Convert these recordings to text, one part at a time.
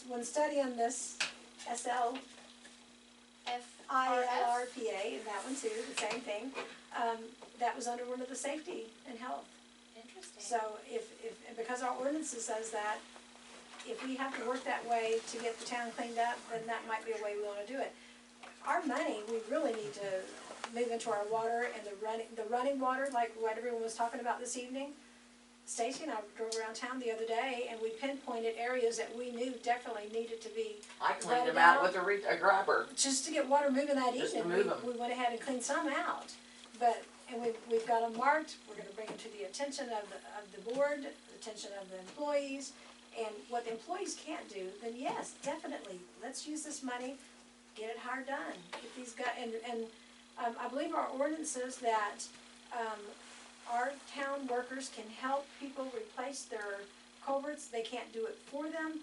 when studying this SLILRPA, and that one too, the same thing, that was under one of the safety and health. Interesting. So because our ordinance says that, if we have to work that way to get the town cleaned up, then that might be a way we want to do it. Our money, we really need to move into our water and the running water, like what everyone was talking about this evening. Stacy and I drove around town the other day, and we pinpointed areas that we knew definitely needed to be. I cleaned them out with a grabber. Just to get water moving that Just evening, to move them. we went ahead and cleaned some out. And we've got them marked. We're going to bring them to the attention of the board, the attention of the employees, and what the employees can't do. Then yes, definitely, let's use this money, get it hard done. Get these guys, I believe our ordinance says that our town workers can help people replace their culverts. They can't do it for them.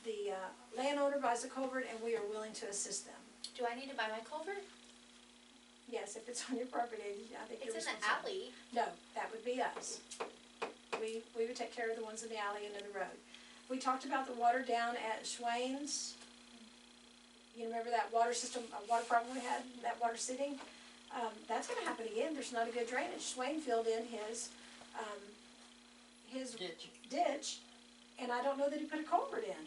The landowner buys a culvert, and we are willing to assist them. Do I need to buy my culvert? Yes, if it's on your property, I think you're It's in the responsible. alley. No, that would be us. We would take care of the ones in the alley and in the road. We talked about the water down at Schwain's. You remember that water system, water problem we had, that water sitting? That's gonna happen again. There's not a good drainage. Swain filled in his ditch, and I don't know that he put a culvert in.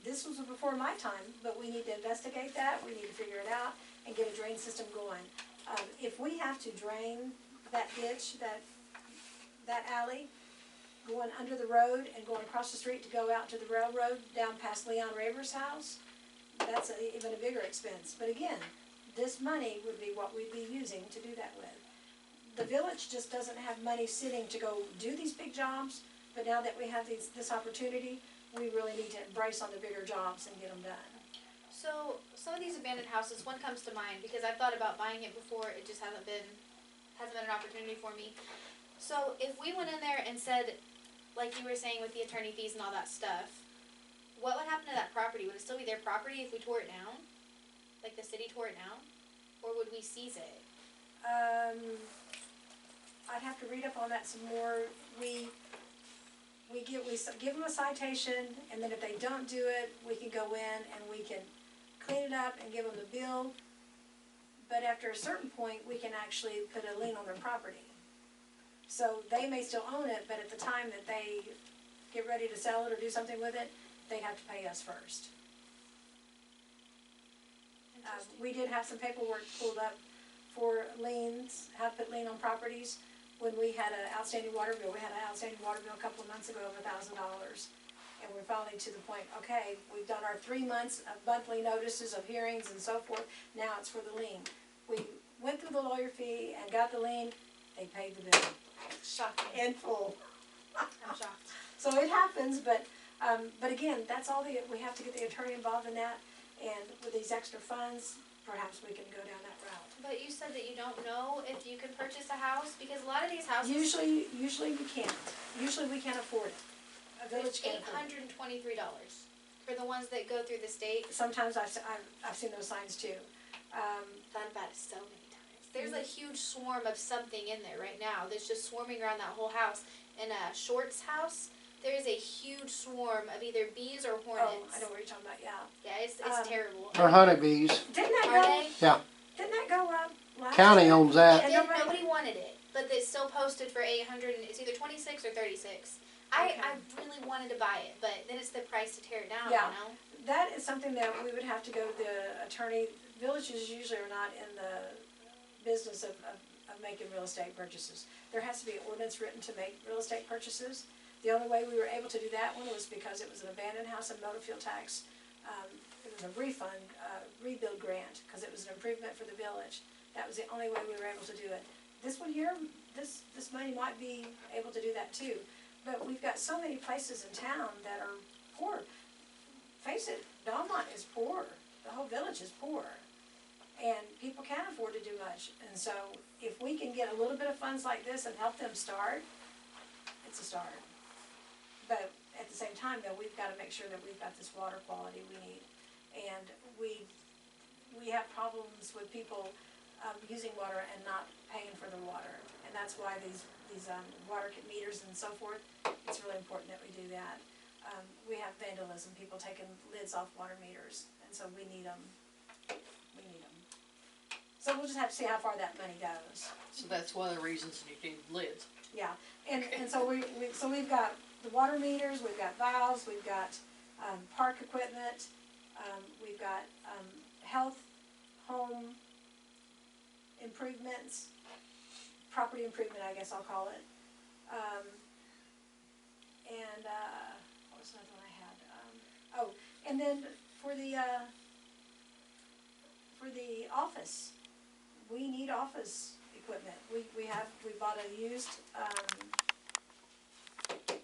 This was before my time, but we need to investigate that. We need to figure it out and get a drain system going. If we have to drain that ditch, that alley, going under the road and going across the street to go out to the railroad down past Leon Raver's house, that's even a bigger expense. But again, this money would be what we'd be using to do that with. The village just doesn't have money sitting to go do these big jobs, but now that we have this opportunity, we really need to embrace on the bigger jobs and get them done. So some of these abandoned houses, one comes to mind because I've thought about buying it before. It just hasn't been an opportunity for me. So if we went in there and said, like you were saying with the attorney fees and all that stuff, what would happen to that property? Would it still be their property if we tore it down? Like the city tore it down? Or would we seize it? I'd have to read up on that some more. We give them a citation, and then if they don't do it, we can go in and we can clean it up and give them the bill. But after a certain point, we can actually put a lien on their property. So they may still own it, but at the time that they get ready to sell it or do something with it, they have to pay us first. We did have some paperwork pulled up for liens, how to put lien on properties. When we had an outstanding water bill, we had an outstanding water bill a couple of months ago of $1,000. And we're finally to the point, okay, we've done our 3 months of monthly notices of hearings and so forth. Now it's for the lien. We went through the lawyer fee and got the lien. They paid the bill. Shocking. In full. I'm shocked. So it happens, but again, that's all we have to get the attorney involved in that. And with these extra funds, perhaps we can go down that route. But you said that you don't know if you can purchase a house because a lot of these houses. Usually we can't. Usually we can't afford it. A village can't afford it. $823 for the ones that go through the state. Sometimes I've seen those signs too. Thought about it so many times. There's a huge swarm of something in there right now that's just swarming around that whole house. In a Short's house, there's a huge swarm of either bees or hornets. Oh, I know what you're talking about. Yeah. Yeah, it's terrible. Or honeybees. Didn't that Are go? they? Yeah. Didn't that go up last County year? owns that. It did, nobody wanted it, but it's still posted for 800. It's either 26 or 36. Okay. I really wanted to buy it, but then it's the price to tear it down. Yeah. You know. That is something that we would have to go to the attorney. Villages usually are not in the business of making real estate purchases. There has to be an ordinance written to make real estate purchases. The only way we were able to do that one was because it was an abandoned house and motor fuel tax. It was a refund, rebuild grant, because it was an improvement for the village. That was the only way we were able to do it. This one here, this money might be able to do that too. But we've got so many places in town that are poor. Face it, Bellmont is poor. The whole village is poor. And people can't afford to do much. And so if we can get a little bit of funds like this and help them start, it's a start. But at the same time, though, we've got to make sure that we've got this water quality we need. And we have problems with people using water and not paying for the water. And that's why these water meters and so forth, it's really important that we do that. we have vandalism, people taking lids off water meters, and so we need them. So we'll just have to see how far that money goes. So that's one of the reasons you need lids. Yeah, and so we've got the water meters, we've got valves, we've got, park equipment, we've got, health, home improvements, property improvement, I guess I'll call it. And, what was another one I had? And then for the office, we need office equipment. We bought a used,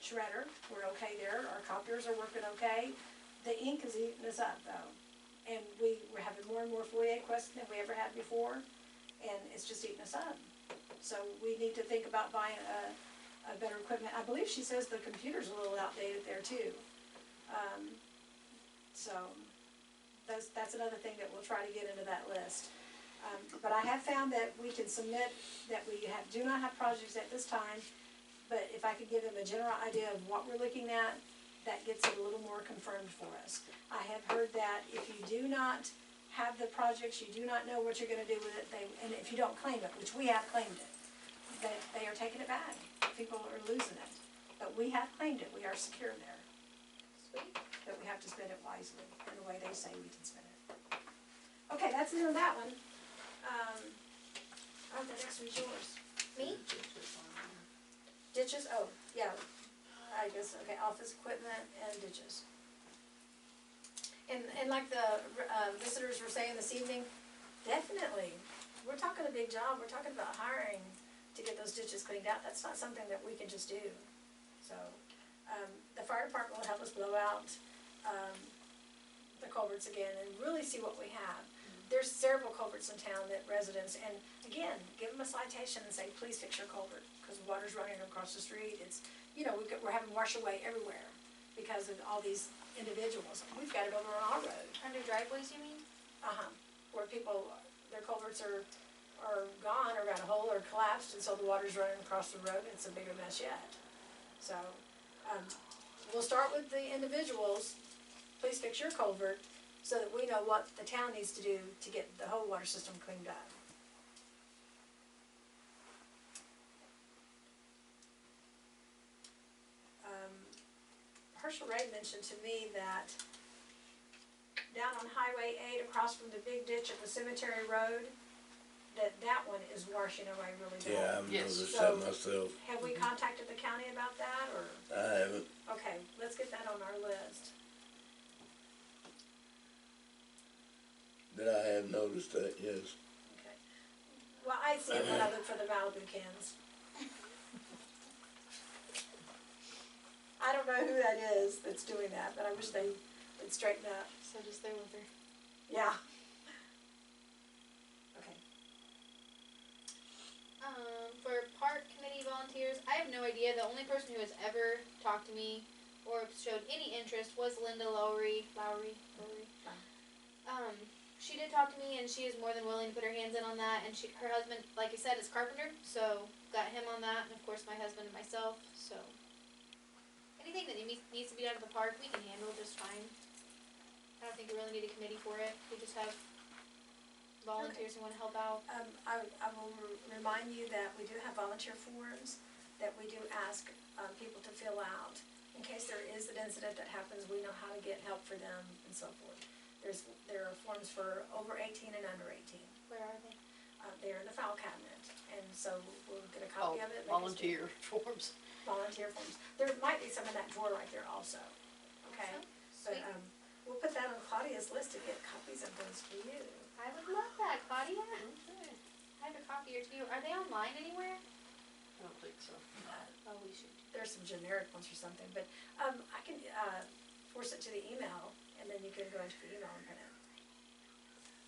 shredder, we're okay there, our copiers are working okay. The ink is eating us up though, and we're having more and more FOIA requests than we ever had before, and it's just eating us up. So we need to think about buying a better equipment. I believe she says the computer's a little outdated there too. So that's another thing that we'll try to get into that list. But I have found that we can submit that we do not have projects at this time, but if I could give them a general idea of what we're looking at, that gets it a little more confirmed for us. I have heard that if you do not have the projects, you do not know what you're gonna do with it, and if you don't claim it, which we have claimed it, they are taking it back. People are losing it. But we have claimed it, we are secure there. Sweet. But we have to spend it wisely, in the way they say we can spend it. Okay, that's the end of that one. The next one's yours. Me? Ditches, oh, yeah, I guess, okay, office equipment and ditches. And like the visitors were saying this evening, definitely, we're talking a big job, we're talking about hiring to get those ditches cleaned out, that's not something that we can just do. So, the fire department will help us blow out, the culverts again and really see what we have. There's several culverts in town that residents, and again, give them a citation and say, please fix your culvert, because water's running across the street, it's, we're having wash away everywhere because of all these individuals. We've got it over on our road. Under driveways, you mean? Where people, their culverts are gone, or got a hole, or collapsed, and so the water's running across the road, and it's a bigger mess yet. So, we'll start with the individuals, please fix your culvert, so that we know what the town needs to do to get the whole water system cleaned up. Herschel Ray mentioned to me that down on Highway 8 across from the big ditch at the cemetery road, that one is washing away really bad. Yeah, I've Yes. noticed that myself. Have we contacted the county about that, or? I haven't. Okay, let's get that on our list. But I have noticed that, yes. Okay. Well, I see it when I look for the Malibu cans. I don't know who that is that's doing that, but I wish they would straighten up. So just there with her. Yeah. Okay. For park committee volunteers, I have no idea. The only person who has ever talked to me or showed any interest was Linda Lowry. She did talk to me, and she is more than willing to put her hands in on that. And her husband, like I said, is carpenter, so got him on that, and of course my husband and myself. So anything that needs to be done at the park, we can handle just fine. I don't think we really need a committee for it. We just have volunteers who want to help out. I will remind you that we do have volunteer forms that we do ask people to fill out. In case there is an incident that happens, we know how to get help for them and so forth. There are forms for over 18 and under 18. Where are they? They're in the file cabinet, and so we'll get a copy of it. Volunteer forms. Volunteer forms. There might be some in that drawer right there also, okay? Awesome. But, we'll put that on Claudia's list to get copies of those for you. I would love that, Claudia. Okay. I have a copy or two. Are they online anywhere? I don't think so. Oh, we should. There's some generic ones or something, but, I can, force it to the email, and then you can go into the email and print it.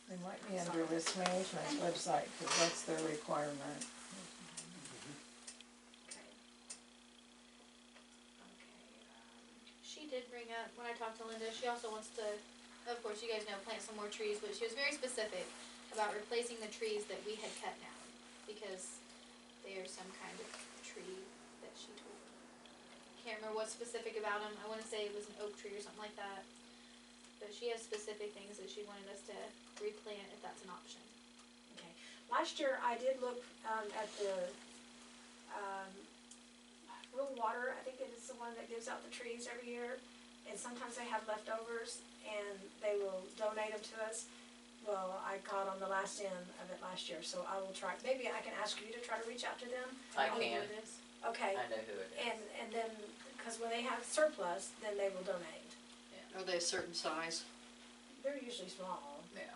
They might be under risk management's website, because that's their requirement. Okay. She did bring up, when I talked to Linda, she also wants to, of course, you guys know, plant some more trees, but she was very specific about replacing the trees that we had cut down, because they are some kind of tree that she told me. can't remember what's specific about them. I wanna say it was an oak tree or something like that. But she has specific things that she wanted us to replant if that's an option. Okay. Last year, I did look, at the, Real Water, I think it is the one that gives out the trees every year. And sometimes they have leftovers and they will donate them to us. Well, I caught on the last end of it last year, so I will try, maybe I can ask you to try to reach out to them. I know can, who it is. Okay, I know who it is. and then, cause when they have surplus, then they will donate. Are they a certain size? They're usually small, Yeah.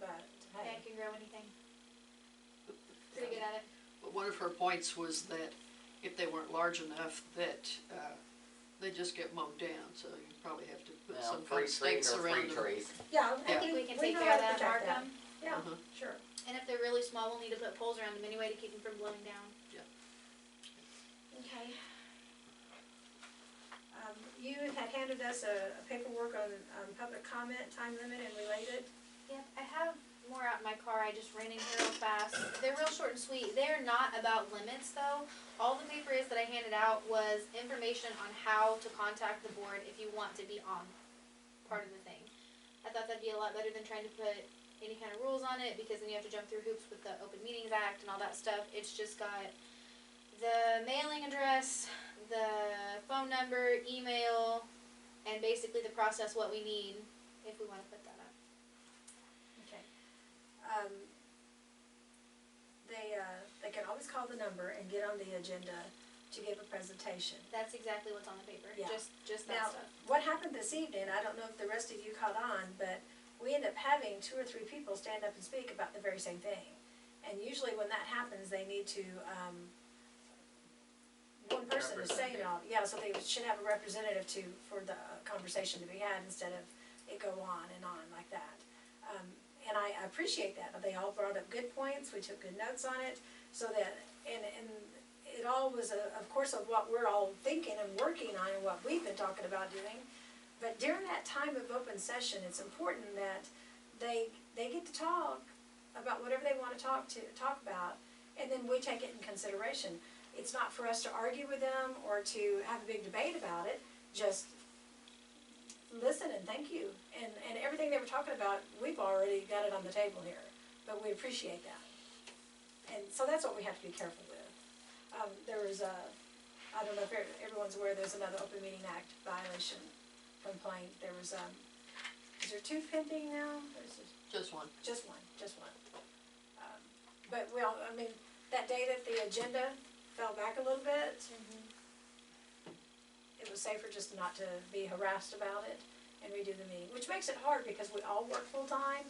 but hey, Dan can grow anything. Pretty good at it. But one of her points was that if they weren't large enough, that, they just get mowed down, so you probably have to put Well, some kind free of trees stakes or around free them. trees. yeah, I think we can take know care how of to that, protect mark them. Yeah, Uh-huh. sure. And if they're really small, we'll need to put poles around them anyway to keep them from blowing down. Okay. You had handed us a paperwork on, public comment, time limit and related. Yep, I have more out in my car, I just ran in here real fast. They're real short and sweet. They're not about limits though. All the paper is that I handed out was information on how to contact the board if you want to be on part of the thing. I thought that'd be a lot better than trying to put any kind of rules on it, because then you have to jump through hoops with the Open Meetings Act and all that stuff. It's just got the mailing address, the phone number, email, and basically the process, what we need if we wanna put that up. Okay. They can always call the number and get on the agenda to give a presentation. That's exactly what's on the paper, Yeah. just that Now, stuff. what happened this evening, I don't know if the rest of you caught on, but we ended up having 2 or 3 people stand up and speak about the very same thing. And usually when that happens, they need to, one person is saying it all, yeah, so they should have a representative for the conversation to be had instead of it go on and on like that. And I appreciate that, they all brought up good points, we took good notes on it, so that, and it all was of course of what we're all thinking and working on and what we've been talking about doing. But during that time of open session, it's important that they get to talk about whatever they wanna talk about, and then we take it in consideration. It's not for us to argue with them or to have a big debate about it, just listen and thank you. And everything they were talking about, we've already got it on the table here, but we appreciate that. And so that's what we have to be careful with. There was I don't know if everyone's aware, there's another Open Meeting Act violation complaint. There was, is there 2 pending now? Or is it Just one. just one? But well, I mean, that day that the agenda fell back a little bit, it was safer just not to be harassed about it and redo the meeting, which makes it hard because we all work full-time.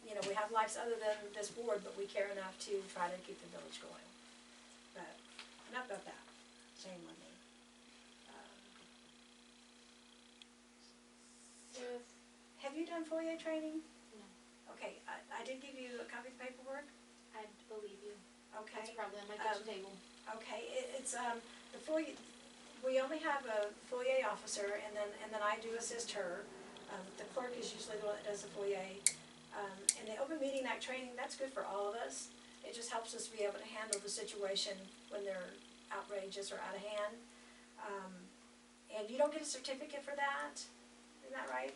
You know, we have lives other than this board, but we care enough to try to keep the village going. But enough about that, shame on me. Have you done FOIA training? No. Okay, I did give you a copy of the paperwork, I believe you. okay? It's probably on my kitchen table. Okay, it's, the FOIA, we only have a FOIA officer, and then I do assist her. The clerk is usually the one that does the FOIA. And the Open Meeting Act training, that's good for all of us. It just helps us be able to handle the situation when they're outrageous or out of hand. And you don't get a certificate for that, isn't that right?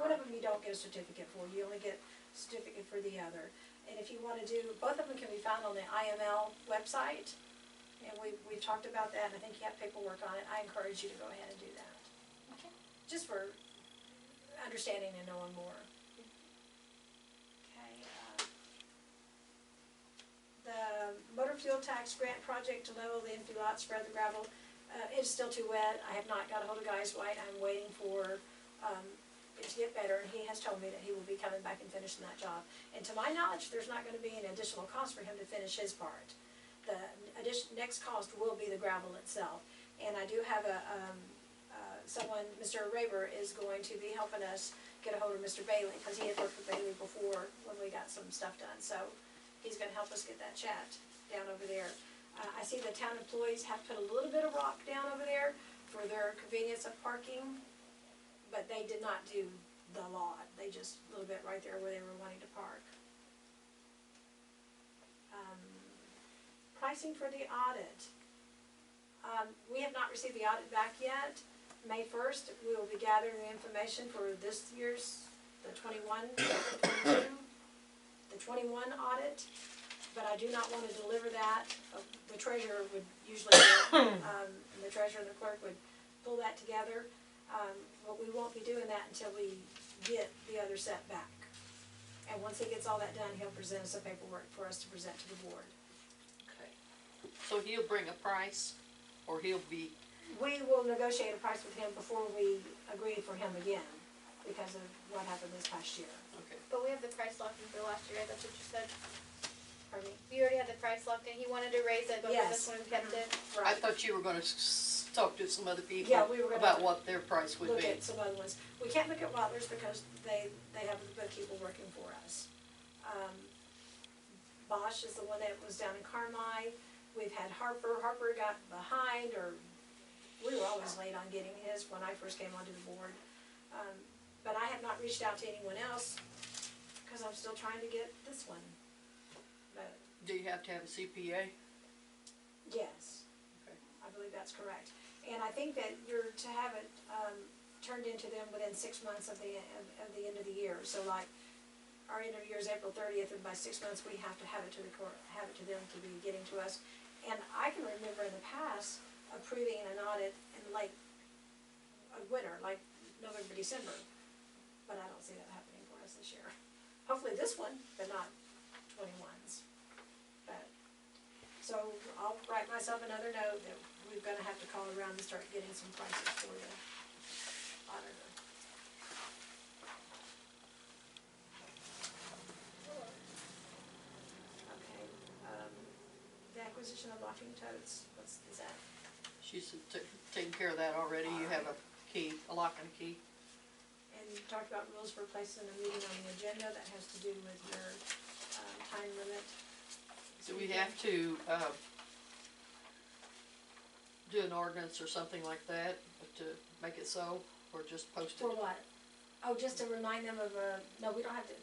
One of them you don't get a certificate for, you only get a certificate for the other. And if you wanna do, both of them can be found on the IML website. And we've talked about that, and I think you have paperwork on it. I encourage you to go ahead and do that. Okay. Just for understanding and knowing more. Okay, the motor fuel tax grant project to level the empty lot, spread the gravel, it's still too wet. I have not got a hold of Guys White. I'm waiting for, it to get better, and he has told me that he will be coming back and finishing that job. And to my knowledge, there's not gonna be an additional cost for him to finish his part. The next cost will be the gravel itself. And I do have someone, Mr. Raver, is going to be helping us get a hold of Mr. Bailey, because he had worked with Bailey before when we got some stuff done. So he's gonna help us get that chat down over there. I see the town employees have put a little bit of rock down over there for their convenience of parking, but they did not do the lot. They just, a little bit right there where they were wanting to park. Pricing for the audit. We have not received the audit back yet. May first, we will be gathering the information for this year's, the 21, 22, the 21 audit. But I do not want to deliver that. The treasurer would usually do it, and the treasurer and the clerk would pull that together. But we won't be doing that until we get the other set back. And once he gets all that done, he'll present us some paperwork for us to present to the board. Okay. So he'll bring a price, or he'll be, We will negotiate a price with him before we agree for him again, because of what happened this past year. okay. But we have the price locked in for last year, right? That's what you said. Pardon me? We already had the price locked in. He wanted to raise it, but Yes. this one we kept it. I thought you were gonna talk to some other people Yeah, we were gonna about what their price would look be. at some other ones. We can't look at Butler's because they have the bookkeeper working for us. Bosch is the one that was down in Carmi. We've had Harper. Harper got behind, or we were always late on getting his when I first came onto the board. But I have not reached out to anyone else because I'm still trying to get this one. But Do you have to have a CPA? yes. Okay. I believe that's correct. And I think that you're to have it, turned into them within 6 months of the end of the year. So like, our end of the year is April 30th, and by 6 months, we have to have it to the court, have it to them to be getting to us. And I can remember in the past approving an audit in late winter, like November, December. But I don't see that happening for us this year. Hopefully this one, but not 21's. But, so I'll write myself another note that we're gonna have to call around and start getting some prices for the auditor. Okay, the acquisition of locking totes, is that? She's taking care of that already. You have a key, a lock and a key. And you talked about rules for placing a meeting on the agenda, that has to do with your, time limit. Do we have to, do an ordinance or something like that to make it so, or just post it? For what? Oh, just to remind them of no, we don't have to,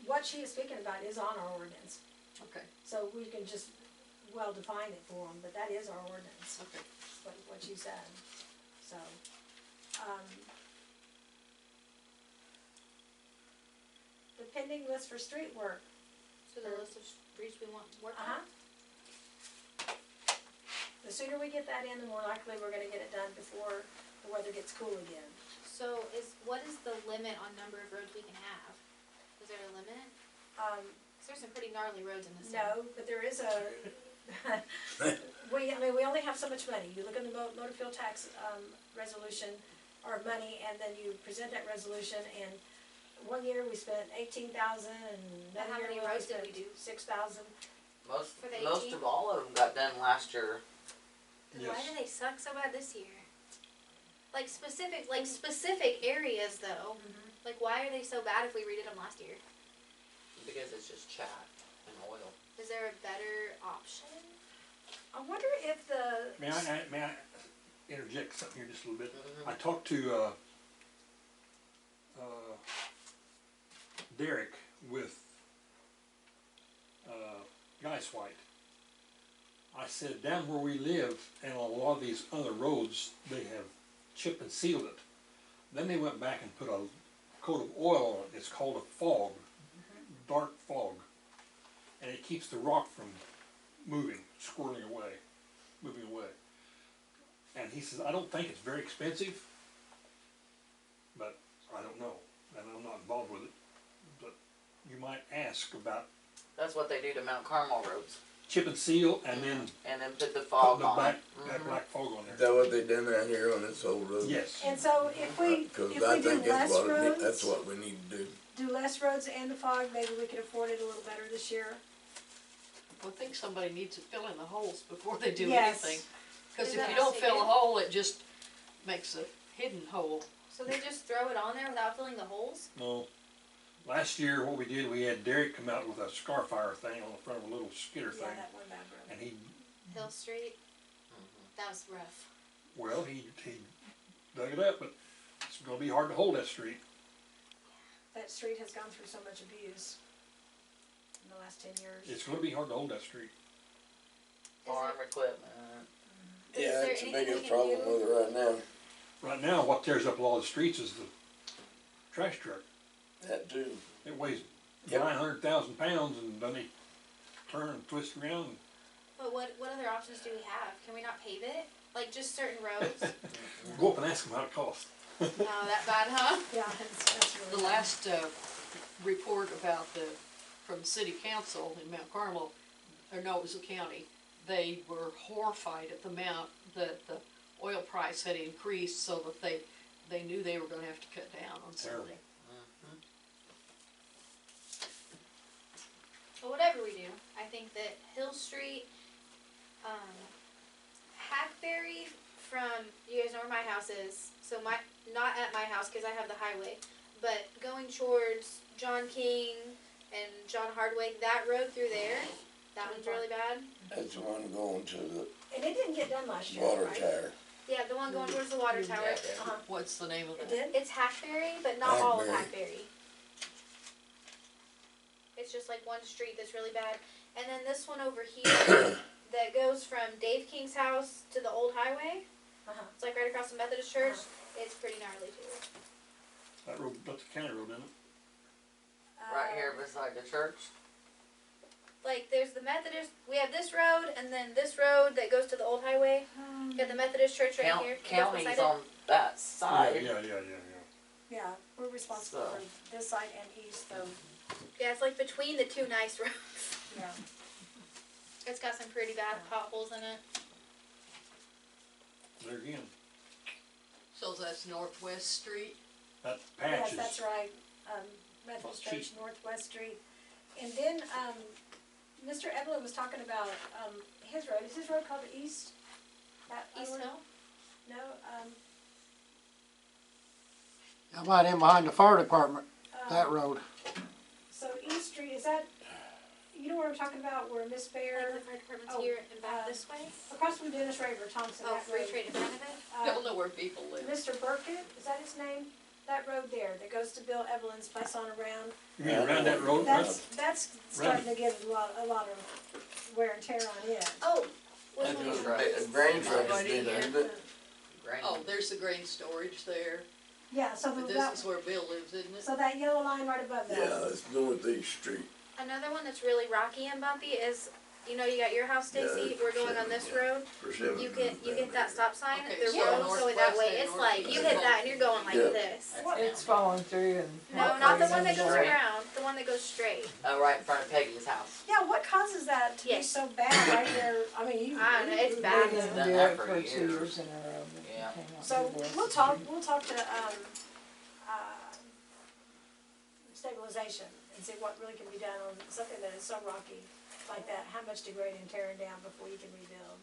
what she is speaking about is on our ordinance. Okay, So we can just, well, define it for them, but that is our ordinance, okay. what you said, so. The pending list for street work, So the list of streets we want work uh-huh. on. The sooner we get that in, the more likely we're gonna get it done before the weather gets cool again. So what is the limit on number of roads we can have? Is there a limit? 'Cause there's some pretty gnarly roads in this town. No, but there is a, we only have so much money. You look at the motor fuel tax, resolution, or money, and then you present that resolution, and one year we spent 18,000, and But how another many year we roads did spent we do? 6,000. Most For the most 18? of all of them got done last year. Then why do they suck so bad this year? Like specific areas though. Like why are they so bad if we redid them last year? Because it's just chat and oil. Is there a better option? I wonder if the, May I interject something here just a little bit? Mhm. I talked to, Derek with, Guys White. I said, down where we live and on a lot of these other roads, they have chip and sealed it. Then they went back and put a coat of oil on it. It's called a fog, dark fog. And it keeps the rock from moving, squirreling away, moving away. And he says, I don't think it's very expensive, but I don't know, and I'm not involved with it. But you might ask about That's what they do to Mount Carmel roads. chip and seal and then And then put the put fog the on black, it. that Mhm. black fog on Is there. that what they done out here on this whole road? Yes. and so if we Cause do I think less roads, that's what we need to do. do less roads and the fog, maybe we could afford it a little better this year. I think somebody needs to fill in the holes before they do Yes. anything. Cause Is if that you how don't they fill do a it? hole, it just makes a hidden hole. So they just throw it on there without filling the holes? No. Last year, what we did, we had Derek come out with a scar fire thing on the front of a little skidder Yeah, thing. that one bad road. And he, Hill Street? Mhm. That was rough. well, he dug it up, but it's gonna be hard to hold that street. That street has gone through so much abuse in the last 10 years. It's gonna be hard to hold that street. Is Farm it, equipment. Is Yeah, there that's the anything we biggest can problem do? with it right now, Right now, what tears up a lot of the streets is the trash truck. that too. It weighs Yep. 900,000 pounds and then they turn and twist around. But what other options do we have? Can we not pave it? Like just certain roads? Go up and ask them how it costs. Oh, that bad, huh? Yeah, that's really. The bad. last, report about from the city council in Mount Carmel, or no, it was the county, they were horrified at the amount that the oil price had increased, so that they knew they were gonna have to cut down on Terrible. something. But whatever we do, I think that Hill Street, Hackberry from, you guys know where my house is, so not at my house because I have the highway, but going towards John King and John Hardwick, that road through there, that one's really bad. That's the one going to the And it didn't get done last year, water right? tower. Yeah, the one going towards the water tower. Yeah. Uh-huh. What's the name of It that? did? It's Hackberry, but not all of Hackberry. Hackberry. It's just like one street that's really bad. And then this one over here that goes from Dave King's house to the old highway. Uh-huh. It's like right across the Methodist church. It's pretty gnarly too. That road, that's a county road, isn't it? Right here beside the church. Like there's the Methodist, we have this road and then this road that goes to the old highway. You got the Methodist church right here. It goes County's beside it. on that side. Yeah. Yeah, we're responsible So. for this side and east, though. Yeah, it's like between the two nice roads. Yeah. It's got some pretty bad potholes in it. There again, So that's Northwest Street? that patch Yes, is. that's right, Methodist Well, Church, Northwest Street. And then, Mr. Evelyn was talking about, his road, is his road called East? East Hill? No, I'm right in behind the fire department, that um, road. so East Street, is that, you know what I'm talking about, where Miss Bear, Like the fire department's Oh, here and back uh, this way? across from Dennis Raver, Thompson, Oh, that free road. trade in front of it? Don't know where people live. Mr. Burkett, is that his name? That road there, that goes to Bill Evelyn's place on around. You mean around that road? That's starting to get a lot of wear and tear on it. Oh, which That's one what is right. it? the grain truck Right is in been, here. isn't it? Grain. Oh, there's the grain storage there, Yeah, so but that, this is where Bill lives, isn't it? so that yellow line right above that. Yeah, it's Northeast Street. Another one that's really rocky and bumpy is, you know, you got your house, Stacy, Yeah, we're going on this road. For seven. You hit that stop sign, Okay, the so road, so that northwest way, and it's like, you hit that and you're going like Yeah. this. It's falling through and. No, not the one that goes Straight. around, the one that goes straight. Oh, right in front of Peggy's house. Yeah, what causes that to be Yes. so bad right there? I mean, you. I don't know, it's you- bad. They didn't Done do that it for for 2 years. years in a row. but it Yeah. came out So good this we'll year. talk to, stabilization and see what really can be done on something that is so rocky like that. How much degrading and tearing down before you can rebuild?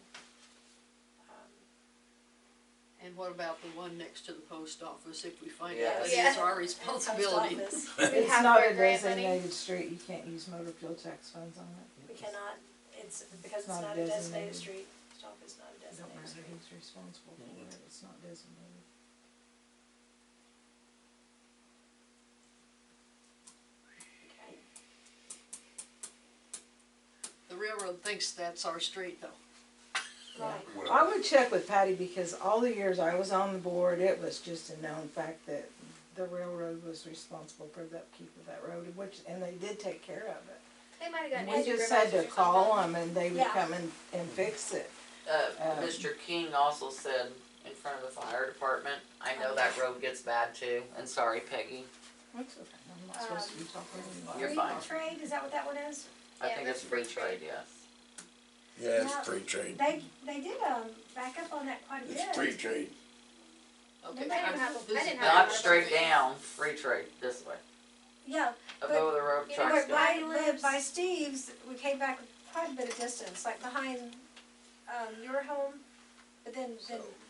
And what about the one next to the post office, if we find Yeah. out that Yeah. it's our And responsibility? post office, We It's have not our a grant money. designated street, you can't use motor fuel tax funds on it. we cannot, it's because it's Not not a designated designated. street. Post office is not a It don't designated matter street. who's responsible for it, it's not designated. Okay. The railroad thinks that's our street though. Right. Well, I would check with Patty because all the years I was on the board, it was just a known fact that the railroad was responsible for the upkeep of that road, and they did take care of it. They might have gotten We injured just had to or call something. them and they would Yeah. come and fix it. Mr. King also said in front of the fire department, I know that road gets bad too, and sorry Peggy, That's okay, I'm not supposed to be talking anymore. You're Free fine. trade, is that what that one is? I Yeah, think that's it's free free trade, trade. yes. Yeah, Now, it's free trade. They did, back up on that quite a bit. It's free trade. Okay, I didn't have- I this didn't is have- Not straight down, free trade, this way. Yeah, Up But- over the road, You know trucks where go. by Steve's, we came back quite a bit of distance, like behind, your home, but then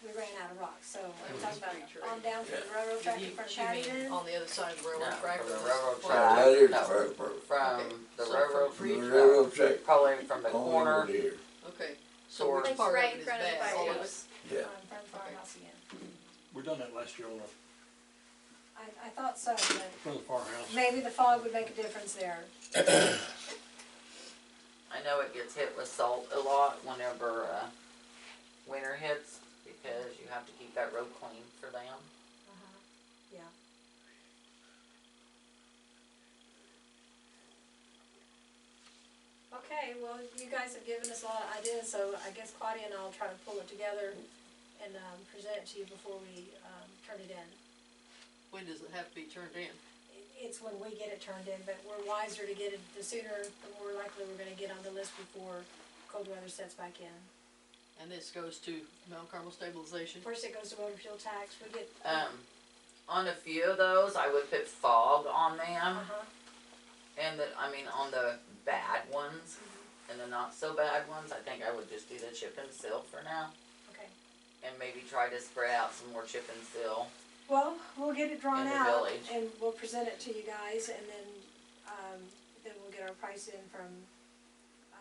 we ran out of rocks, so I'm talking about Free trade. on down from the railroad track in front of Patty then. On the other side of the No, railroad track? from the or railroad what? track. Right here's the No. fire department. From the so railroad, from free The trade. railroad track, probably from the all corner, over here. Okay, so Sword. which Like part of right it in is front of the bad? fire All of house. it? Yeah. In front of the firehouse again. we done that last year on the, I thought so, but front of the firehouse. maybe the fog would make a difference there. I know it gets hit with salt a lot whenever, winter hits, because you have to keep that road clean for them. Yeah. Okay, well, you guys have given us a lot of ideas, so I guess Claudia and I'll try to pull it together and, present it to you before we, turn it in. When does it have to be turned in? It's when we get it turned in, but we're wiser to get it, the sooner, the more likely we're gonna get on the list before cold weather sets back in. And this goes to Mount Carmel stabilization? First it goes to motor fuel tax, we get, On a few of those, I would put fog on them, uh-huh, and on the bad ones, and the not so bad ones, I think I would just do the chip and seal for now, okay. and maybe try to spread out some more chip and seal. Well, we'll get it drawn In the out, village. and we'll present it to you guys, and then we'll get our price in from,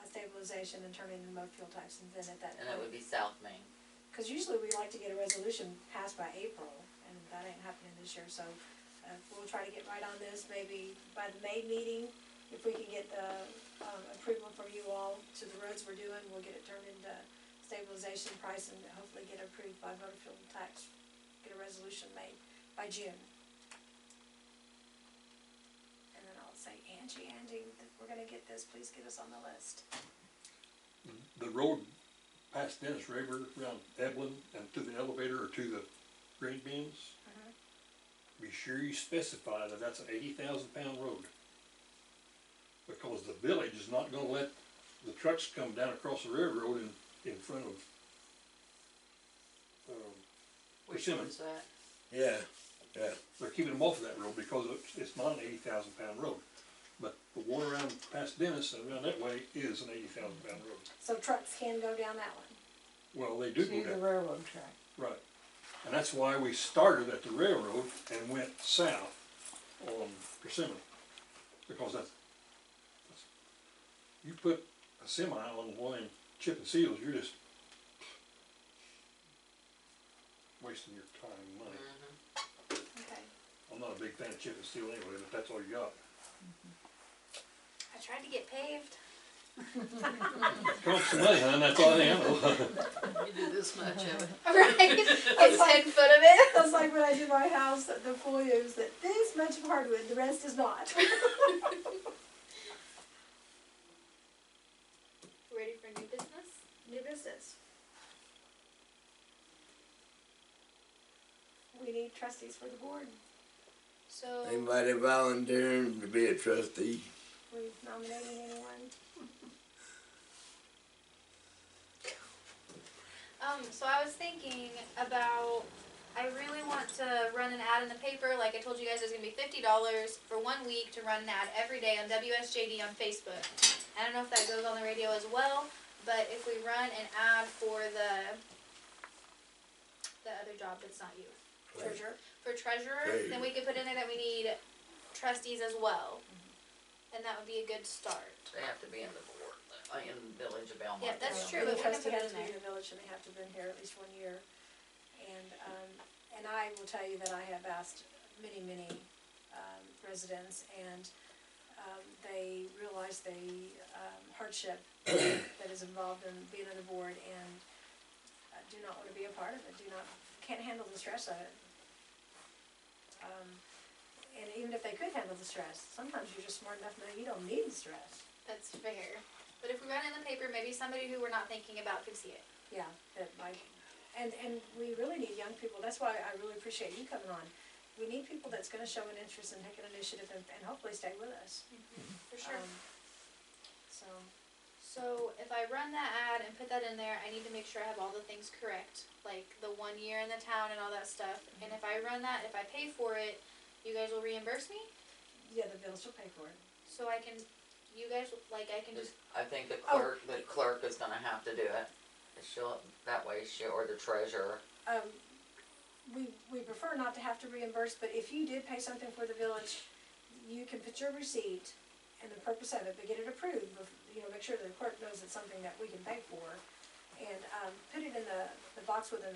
stabilization and turn in the motor fuel tax, and then at that And that would point, be South Main. cause usually we like to get a resolution passed by April, and that ain't happening this year, so, we'll try to get right on this, maybe by the May meeting, if we can get the, approval from you all to the roads we're doing, we'll get it turned into stabilization price and hopefully get approved by motor fuel tax, get a resolution made by June. And then I'll say, Angie, we're gonna get this, please get us on the list. The road past Dennis River around Evelyn and to the elevator or to the grain bins, be sure you specify that that's an 80,000 pound road. Because the village is not gonna let the trucks come down across the railroad in front of, Which Persimmon. one's that? Yeah, yeah. They're keeping them off of that road because it's not an 80,000 pound road. But the one around past Dennis and around that way is an 80,000 pound road. So trucks can go down that one. Well, they do To go the down, railroad track. right. And that's why we started at the railroad and went south on Persimmon. Because you put a semi on one of them chip and seals, you're just wasting your time and money. Okay. I'm not a big fan of chip and seal anyway, but that's all you got. I tried to get paved. Cost some money, huh? That's all I know. You do this much of it. Right? It's 10 foot of it. That's like when I did my house, the folios, that this much of hardwood, the rest is not. Ready for new business? New business. We need trustees for the board. So, Anybody volunteering to be a trustee? We nominating anyone? so I was thinking about, I really want to run an ad in the paper. Like I told you guys, it's gonna be $50 for 1 week to run an ad every day on WSJD on Facebook. I don't know if that goes on the radio as well, but if we run an ad for the other job that's not you, Treasurer? for treasurer, then we could put in there that we need trustees as well. And that would be a good start. They have to be in the board, in the village of Bellmont. Yeah, that's true, Any but we can trustee put it has in to be there. in the village and they have to have been here at least 1 year. And I will tell you that I have asked many, residents, and, they realize the, hardship that is involved in being on the board and do not wanna be a part of it, can't handle the stress of it. And even if they could handle the stress, sometimes you're just smart enough to know you don't need the stress. That's fair. But if we run it in the paper, maybe somebody who we're not thinking about could see it. Yeah, that might, and we really need young people, that's why I really appreciate you coming on. We need people that's gonna show an interest and take an initiative and hopefully stay with us. For sure. So, So if I run that ad and put that in there, I need to make sure I have all the things correct, like the 1 year in the town and all that stuff. And if I run that, if I pay for it, you guys will reimburse me? yeah, the bills will pay for it. So I can, you guys, like I can just, I think the Oh. clerk is gonna have to do it. She'll, that way or the treasurer. We prefer not to have to reimburse, but if you did pay something for the village, you can put your receipt and the purpose of it, but get it approved, make sure the clerk knows it's something that we can pay for. And, put it in the box where the,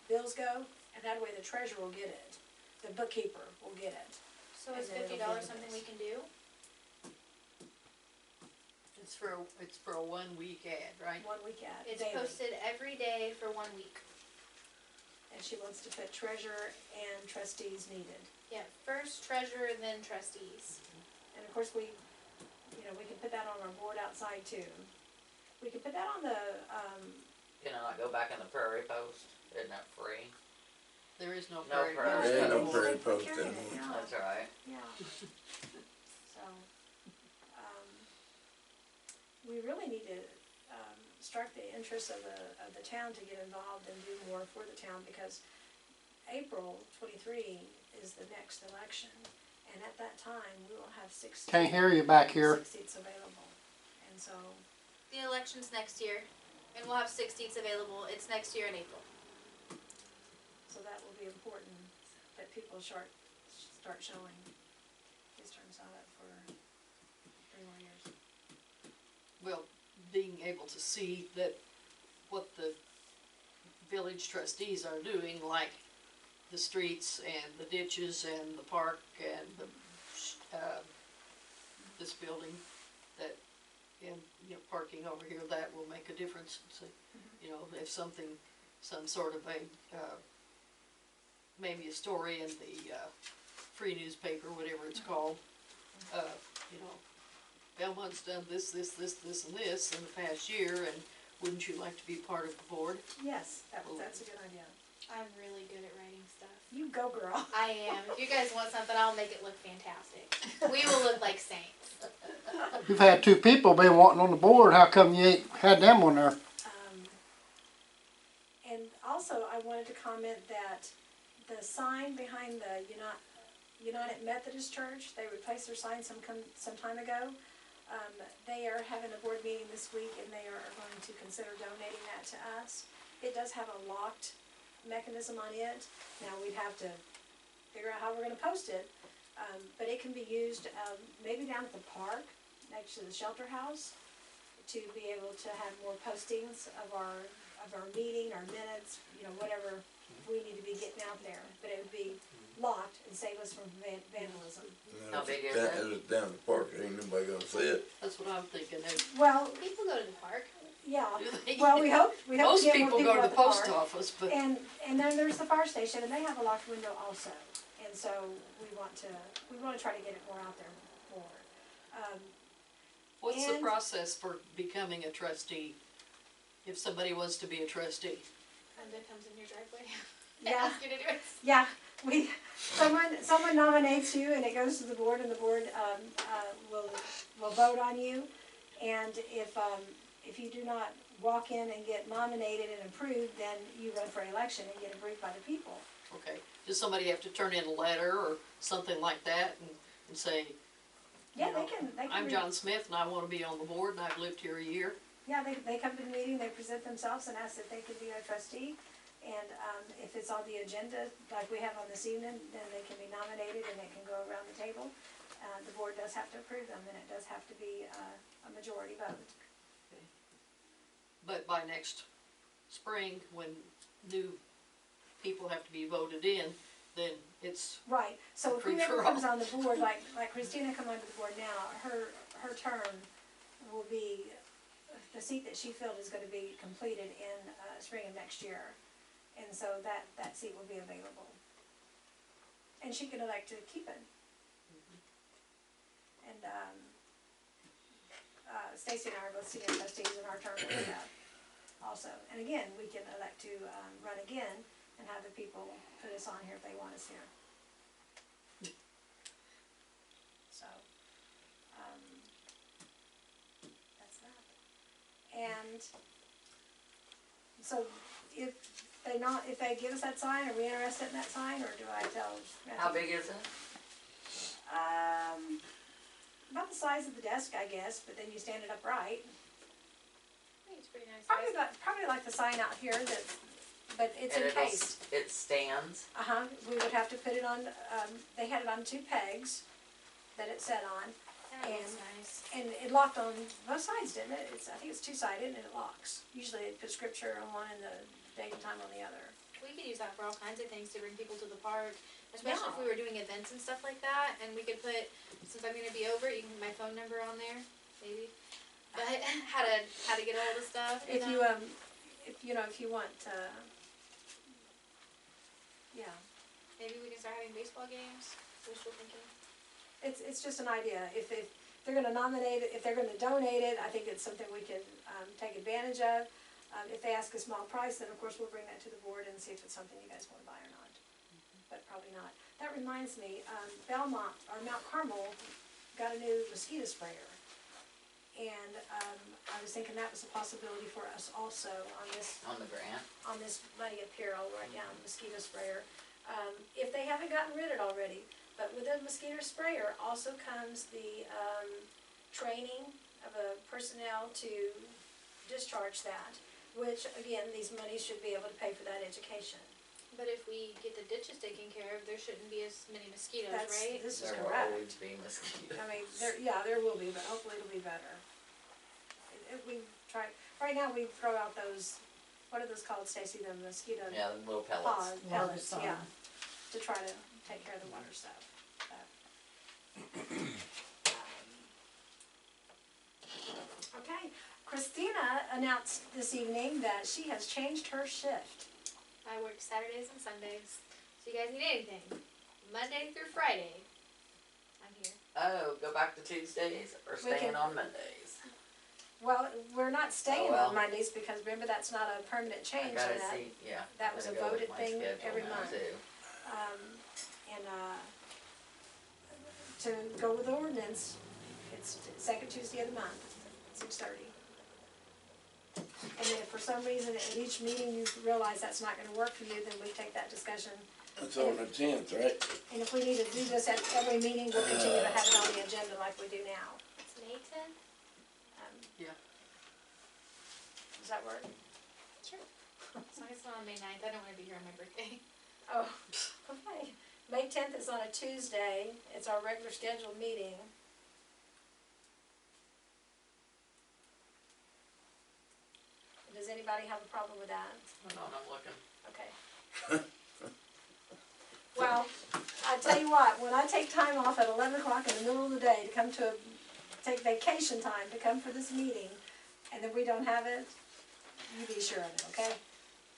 bills go, and that way the treasurer will get it, the bookkeeper will get it. so is And then it'll $50 be in the something we bills. can do? It's for a 1 week ad, right? 1 week ad, It's daily. posted every day for 1 week. And she wants to put treasurer and trustees needed. Yeah, first treasurer, then trustees. And of course, we can put that on our board outside too. We could put that on the, Like go back in the Prairie Post, isn't that free? There is no No prairie. prairie. There ain't no They- prairie they post carry it, anymore. yeah. That's right. Yeah. So, we really need to, strike the interest of the town to get involved and do more for the town, because April 23 is the next election, and at that time, we will have 6 Can't hear you back here. 6 seats available, and so, The election's next year, and we'll have 6 seats available. It's next year in April. so that will be important, that people start showing. His term's not up for 3 more years. Well, being able to see that what the village trustees are doing, like the streets and the ditches and the park and this building, that, and, parking over here, that will make a difference. So, if some sort of maybe a story in the free newspaper, whatever it's called, Bellmont's done this, and this in the past year, and wouldn't you like to be part of the board? Yes, that's a good idea. I'm really good at writing stuff. You go, girl. I am. If you guys want something, I'll make it look fantastic. We will look like saints. You've had 2 people been wanting on the board, how come you ain't had them on there? And also, I wanted to comment that the sign behind the United Methodist Church, they replaced their sign some time ago. They are having a board meeting this week, and they are going to consider donating that to us. It does have a locked mechanism on it. Now, we'd have to figure out how we're gonna post it, but it can be used, maybe down at the park, next to the shelter house, to be able to have more postings of our meeting, our minutes, whatever we need to be getting out there. But it would be locked and save us from vandalism. How big is That it? is down the park, ain't nobody gonna see it. That's what I'm thinking. Well, People go to the park. yeah, well, we hope to Most get more people go to at the the post park. office, but And then there's the fire station, and they have a locked window also, and so we want to try to get it more out there more. what's the and- process for becoming a trustee? If somebody wants to be a trustee? And it comes in your driveway. Yeah. Ask you to do it. Yeah, someone nominates you, and it goes to the board, and the board, will vote on you. And if you do not walk in and get nominated and approved, then you run for election and get approved by the people. Okay, does somebody have to turn in a letter or something like that and say, Yeah, You know, they can. I'm re- John Smith and I wanna be on the board and I've lived here a year? Yeah, they come to the meeting, they present themselves and ask if they could be a trustee. And, if it's on the agenda, like we have on this evening, then they can be nominated and it can go around the table. The board does have to approve them, and it does have to be, a majority vote. But by next spring, when new people have to be voted in, then it's, Right, so Free whoever for comes all. on the board, like Christina come onto the board now, her term will be, the seat that she filled is gonna be completed in, spring of next year. And so that seat will be available. And she can elect to keep it. And, Stacy and I are both senior trustees, and our term will be up also. And again, we can elect to, run again and have the people put us on here if they want us here. So, that's that. And so if they give us that sign, are we interested in that sign, or do I tell? How big is it? About the size of the desk, I guess, but then you stand it upright. I think it's pretty nice. Probably like the sign out here but it's And encased. it stands. We would have to put it on, they had it on 2 pegs that it sat on, That looks nice. and it locked on both sides, didn't it? I think it's 2-sided and it locks. Usually they put scripture on one and the date and time on the other. We could use that for all kinds of things, to bring people to the park, especially if Yeah. we were doing events and stuff like that, and we could put, since I'm gonna be over, you can put my phone number on there, maybe. but how to get all the stuff. If know? you, if you want, yeah, Maybe we can start having baseball games. Wishful thinking. it's just an idea. If they're gonna nominate it, if they're gonna donate it, I think it's something we can, take advantage of. If they ask a small price, then of course we'll bring that to the board and see if it's something you guys wanna buy or not. But probably not. That reminds me, Bellmont, or Mount Carmel, got a new mosquito sprayer. And, I was thinking that was a possibility for us also on this On the grant. money up here, I'll write down mosquito sprayer. If they haven't gotten rid of it already, but with a mosquito sprayer also comes the, training of a personnel to discharge that, which again, these monies should be able to pay for that education. But if we get the ditches taken care of, there shouldn't be as many mosquitoes, right? This is There will correct. always be mosquitoes. I mean, there will be, but hopefully it'll be better. If we try, right now we throw out those, what are those called, Stacy, the mosquito Yeah, the little pellets. pods, pellets, Larvicide. yeah, to try to take care of the water stuff. Okay, Christina announced this evening that she has changed her shift. I work Saturdays and Sundays. So you guys need anything, Monday through Friday, I'm here. Oh, go back to Tuesdays or We staying can- on Mondays? Well, we're not staying Oh, well. on Mondays because remember, that's not a permanent I change in gotta that. see, yeah. that I was gotta a go with voted my thing schedule every now, month. too. And, to go with the ordinance, it's second Tuesday of the month, 6:30. And then if for some reason at each meeting you realize that's not gonna work for you, then we take that discussion. It's on the 10th, right? And if we need to do this at every meeting, we'll continue to have it on the agenda like we do now. It's May 10th? Yeah. Does that work? Sure. As long as it's not on May 9th, I don't wanna be here on my birthday. Oh, okay. May 10th is on a Tuesday. It's our regular scheduled meeting. Does anybody have a problem with that? Hold on, I'm looking. Okay. Well, I tell you what, when I take time off at 11 o'clock in the middle of the day to come to take vacation time to come for this meeting, and then we don't have it, you be sure of it, okay?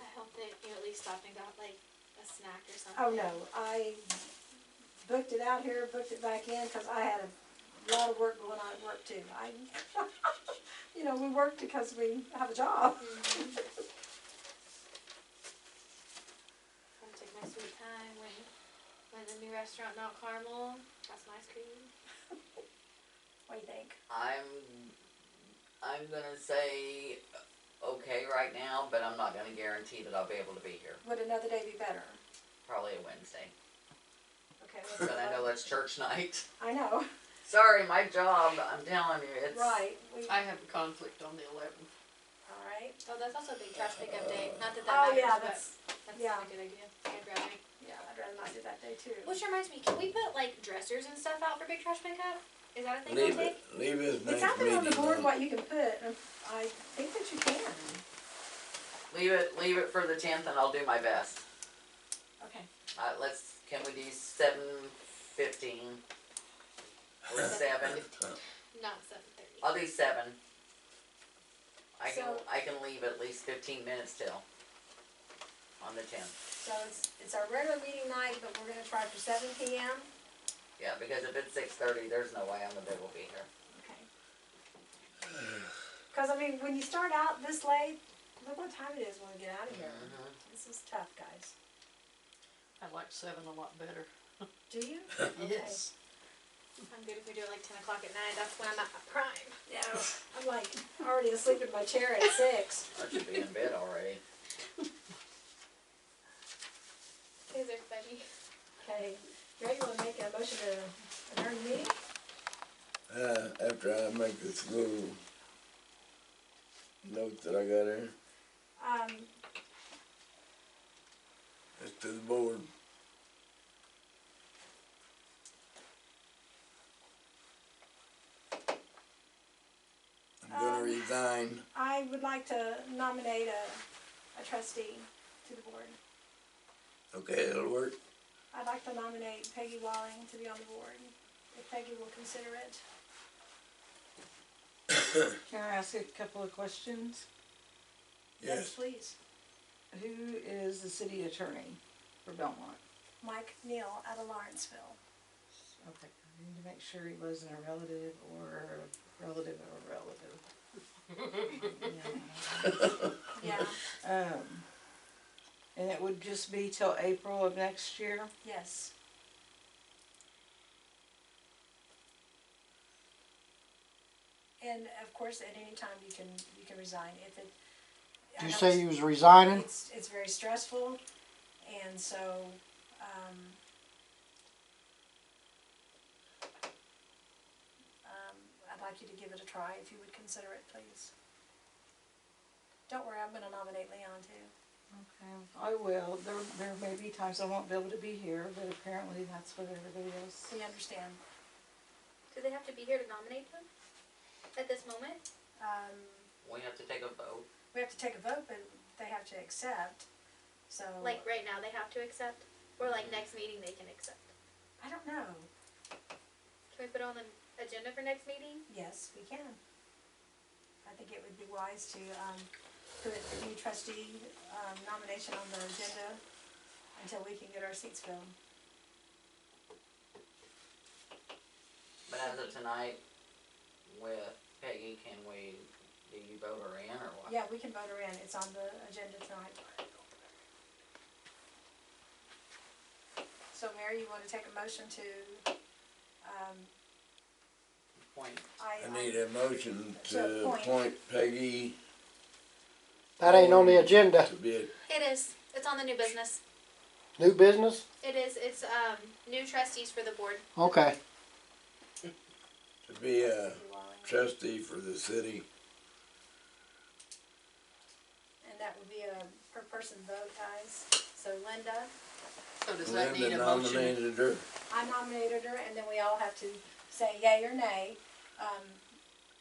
I hope that you at least stopped and got like a snack or something. Oh, no, I booked it out here, booked it back in, because I had a lot of work going on at work too. We work because we have a job. Mhm. Gonna take my sweet time when the new restaurant Mount Carmel got some ice cream. What do you think? I'm gonna say okay right now, but I'm not gonna guarantee that I'll be able to be here. Would another day be better? Probably a Wednesday. Okay, But I know that's church night. I know, Sorry, my job, I'm telling you, it's. right, I have a conflict on the 11th. all right. Oh, that's also a big trash pickup day. Not that Oh, matters, yeah, but that's, that's yeah. a good idea. I'd rather. yeah, I'd rather not do that day too. Which reminds me, can we put like dressers and stuff out for big trash pickup? Is that a thing Leave we'll it, take? leave it It's next out there on the meeting. board what you can put, and I think that you can. Leave it for the 10th and I'll do my best. Okay. Can we do 7:15? Or 7? Not 7:30. I'll do 7. I So- can leave at least 15 minutes till on the 10th. So it's our regular meeting night, but we're gonna try for 7 PM. Yeah, because if it's 6:30, there's no way I'm gonna be able to be here. Okay. Cause I mean, when you start out this late, look what time it is when we get out of here. Mhm. This is tough, guys. I like 7 a lot better. Do you? Yes. I'm good if we do it like 10 o'clock at night. That's when I'm at my prime. Yeah, I'm like already asleep in my chair at 6. I should be in bed already. These are funny. Okay, Greg, you wanna make a motion to adjourn the meeting? After I make this little note that I got here, it's to the board. I'm gonna resign. I would like to nominate a trustee to the board. Okay, that'll work. I'd like to nominate Peggy Walling to be on the board, if Peggy will consider it. Can I ask a couple of questions? Yes, please. Who is the city attorney for Bellmont? Mike Neal out of Lawrenceville. Okay, I need to make sure he wasn't a relative or a relative of a relative. Yeah, And it would just be till April of next year? yes. And of course, at any time you can resign if it. I Did you know say you was resigning? It's very stressful, and so, I'd like you to give it a try if you would consider it, please. Don't worry, I'm gonna nominate Leon too. Okay, I will. There may be times I won't be able to be here, but apparently that's what everybody else. We understand. Do they have to be here to nominate them at this moment? We have to take a vote. We have to take a vote, but they have to accept, so. Like right now they have to accept? Or like next meeting they can accept? I don't know. Can we put it on the agenda for next meeting? Yes, we can. I think it would be wise to, put the new trustee, nomination on the agenda until we can get our seats filled. But as of tonight, with Peggy, do you vote her in or what? Yeah, we can vote her in. It's on the agenda tonight. So Mary, you wanna take a motion to, Point. I need a motion To to appoint. appoint Peggy That ain't on the agenda. to be, It is. It's on the new business. New business? It is. It's new trustees for the board. Okay. to be a trustee for the city. and that would be a per person vote, guys. So Linda, So does that need Linda a motion? nominated her. I nominated her, and then we all have to say yay or nay.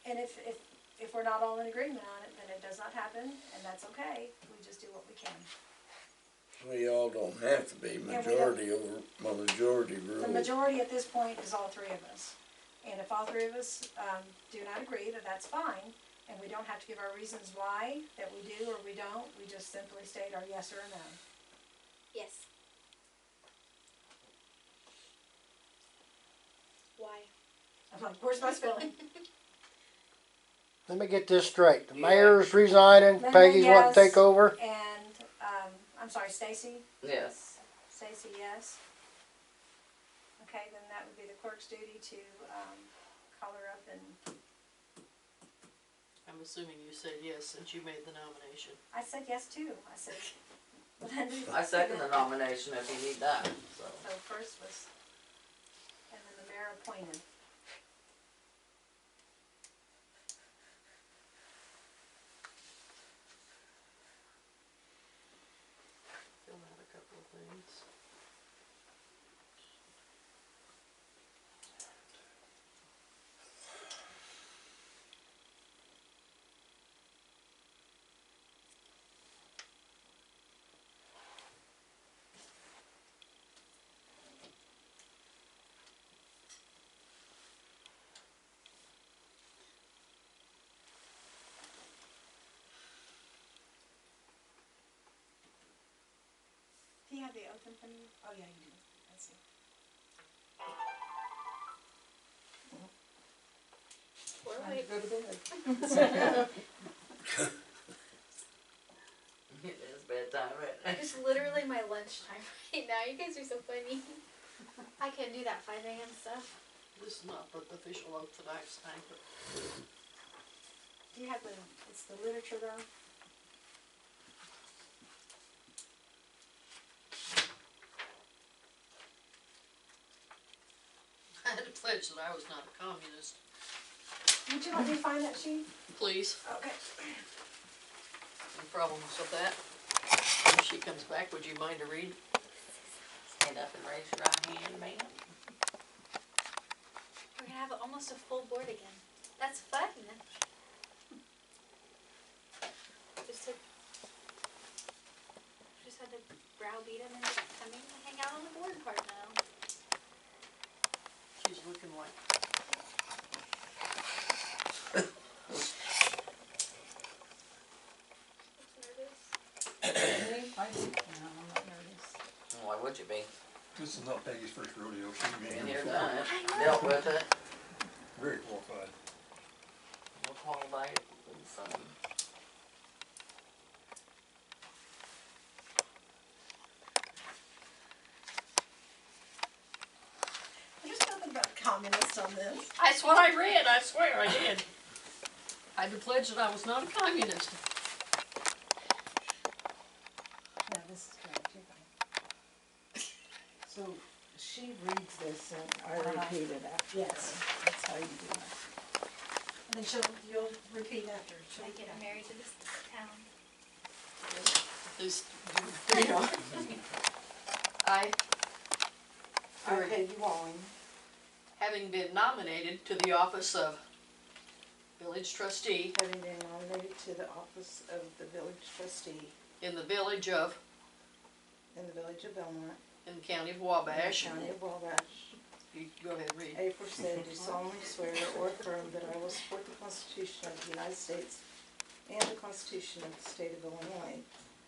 And if we're not all in agreement on it, then it does not happen, and that's okay. We just do what we can. We all don't have to be majority over, majority rule. The majority at this point is all three of us. And if all three of us, do not agree, then that's fine, and we don't have to give our reasons why, that we do or we don't, we just simply state our yes or a no. Yes. Why? I'm like, where's my spelling? Let me get this straight. The mayor's resigning, Linda, Peggy's wanting to yes. take over. And, I'm sorry, Stacy? Yes. Stacy, yes. Okay, then that would be the clerk's duty to, call her up and, I'm assuming you said yes since you made the nomination. I said yes too. I said, Linda. I second the nomination if you need that, so. So first was, and then the mayor appointed. Fill out a couple of things. Do you have the oath in front of you? Oh, yeah, you do. I see. Or Time wait. to go to bed. It is bedtime, right? It's literally my lunchtime right now. You guys are so funny. I couldn't do that 5 a.m. stuff. This is not the official oath that I've signed, but Do you have the, it's the literature though? I had to pledge that I was not a communist. Would you let me find that sheet? Please, Okay. any problems with that? If she comes back, would you mind to read? Stand up and raise your right hand, ma'am. We're gonna have almost a full board again. That's fun. Just had to browbeat him into coming to hang out on the board part now. She's looking like This is not Peggy's first rodeo, she's been Been here here, before. done it, dealt with it, Very qualified. we'll call by it with some. There's nothing about communists on this. That's what I read, I swear I did. I had to pledge that I was not a communist. No, this is correct, you're fine. So she reads this and I repeat it after. Yes. That's how you do it. And then you'll repeat after. She'll I get married to this town. This, you know. I, I, Peggy Walling, having been nominated to the office of village trustee having been nominated to the office of the village trustee in the village of, in the village of Bellmont, in the county of in the Wabash. county of Wabash, You go ahead and read. aforesaid, do solemnly swear or affirm that I will support the Constitution of the United States and the Constitution of the State of Illinois,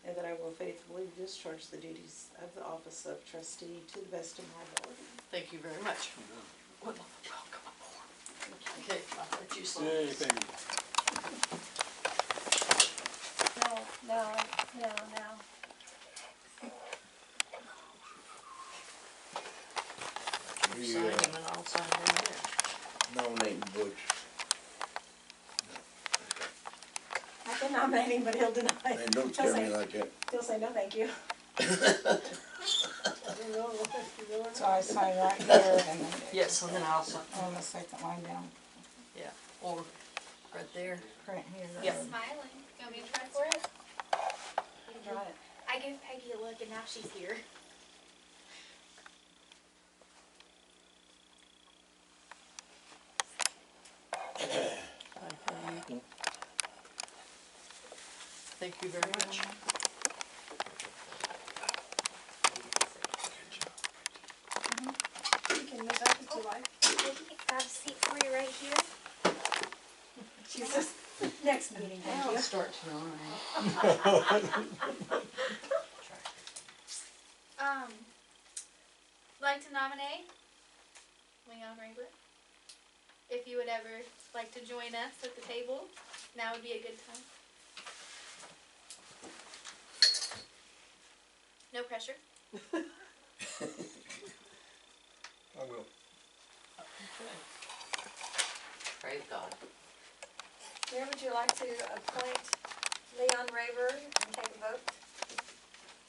and that I will faithfully discharge the duties of the office of trustee to the best of my ability. Thank you very much. Well, welcome aboard. Okay, I'll let you sign. Yay, Peggy. No. You sign and then I'll sign right here. Nominating Butch. I can nominate him, but he'll deny. Hey, don't scare me like that. He'll say, no, thank you. So I sign right here and then Yes, and then I'll sign, on the second line down, yeah, or right there. print here. Yep. Smiling. You want me to try for it? Try it. I gave Peggy a look and now she's here. Thank you very much. You can move up if you like. Peggy, got a seat for you right here. She says, next meeting, thank I'll you. start tomorrow. Like to nominate Leon Raber. If you would ever like to join us at the table, now would be a good time. No pressure. I will. Praise God. Where would you like to appoint Leon Raver and take a vote?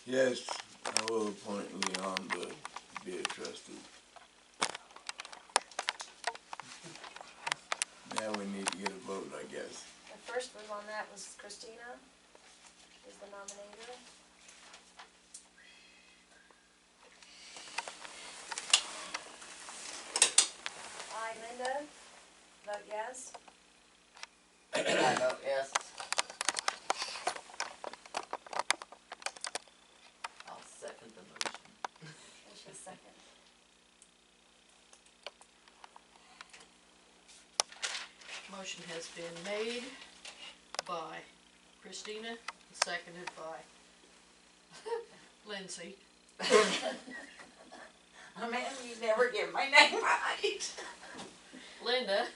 Yes, I will appoint Leon to be a trustee. Now we need to get a vote, I guess. The first one on that was Christina, is the nominator. I, Linda, vote yes. I vote yes. I'll second the motion. And she's second. Motion has been made by Christina, seconded by Lindsay. Oh man, you never get my name right. Linda,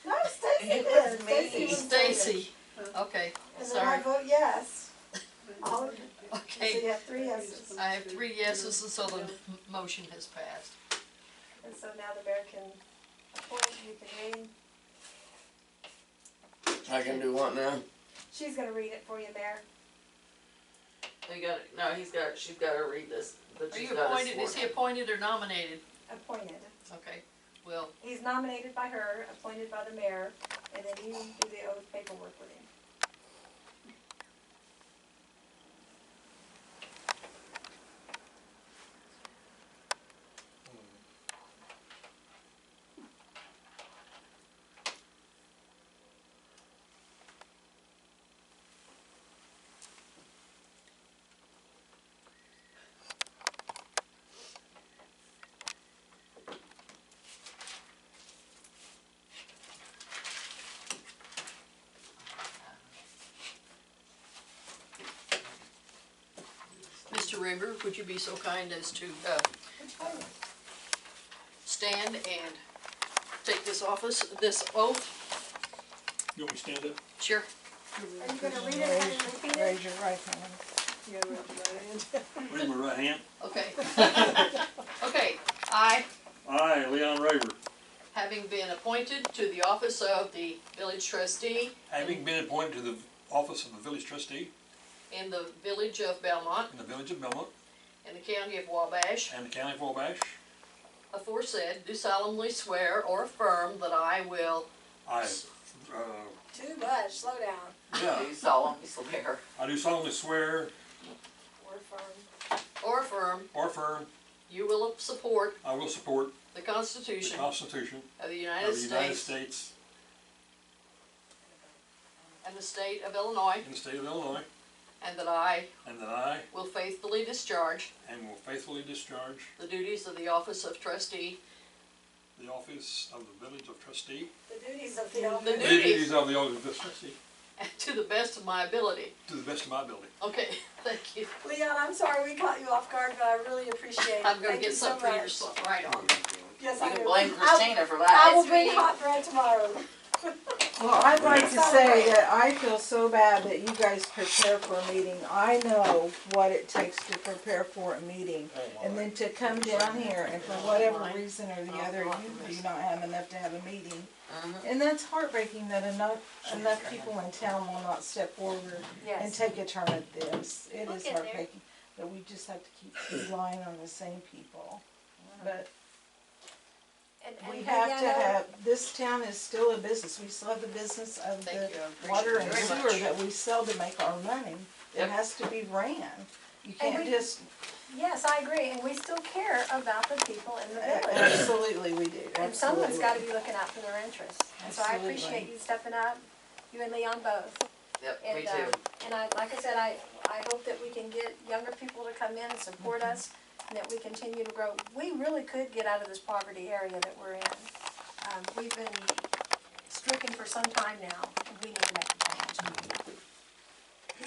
No, Stacy It did. was me. Stacy was second. Stacy, okay, And then I sorry, vote yes. All of you. So okay. you have 3 yeses. I have 3 yeses, and so the motion has passed. And so now the mayor can appoint, you can read. I can do what now? She's gonna read it for you, Mayor. You got it. No, she's gotta read this, but Are she's you gotta appointed, swear. is he appointed or nominated? Appointed. Okay, well, He's nominated by her, appointed by the mayor, and then you do the oath paperwork with him. Mr. Raber, would you be so kind as to, stand and take this office, this oath. You want me to stand up? Sure. Are you gonna read it and repeat it? Raise your right hand. You gotta raise your right hand. Raise my right hand. Okay. Okay, I, I, Leon Raver, having been appointed to the office of the village trustee having been appointed to the office of the village trustee in the village of Bellmont in the village of Bellmont in the county of Wabash, and the county of Wabash, aforesaid, do solemnly swear or affirm that I will I, Too much, slow down. yeah, Do solemnly swear I do solemnly swear Or firm. or affirm you will support I will support the the Constitution Constitution of the of United the United States States and the state of Illinois, and the state of Illinois, and that I and that I will faithfully discharge and will faithfully discharge the duties of the office of trustee the office of the village of trustee, The duties of the The office. the duties. duties of the office of trustee, to the best of my ability. to the best of my ability. Okay, thank you. Leon, I'm sorry we caught you off guard, but I really appreciate it. I'm gonna Thank get you so something for your much. spot right on. Yes, You I can will. blame Christina for I that. will bring hot bread tomorrow. Well, I'd like to say that I feel so bad that you guys prepare for a meeting. I know what it takes to prepare for a meeting. And then to come down here and for whatever reason or the other, you do not have enough to have a meeting. And that's heartbreaking that enough people in town will not step forward and Yes. take a turn at this. It We'll is get there. heartbreaking that we just have to keep relying on the same people. But And we have to have, this town is still a business. We still have the business of Thank the you, I appreciate water it and very sewer much. that we sell to make our money. It Yep. has to be ran. You And can't we- just, Yes, I agree, and we still care about the people in the village. absolutely we do, And someone's gotta absolutely. be looking out for their interests. And so I Absolutely. appreciate you stepping up, you and Leon both. Yep, And, me too. And like I said, I hope that we can get younger people to come in and support us, and that we continue to grow. We really could get out of this poverty area that we're in. We've been stricken for some time now, and we need to make a change.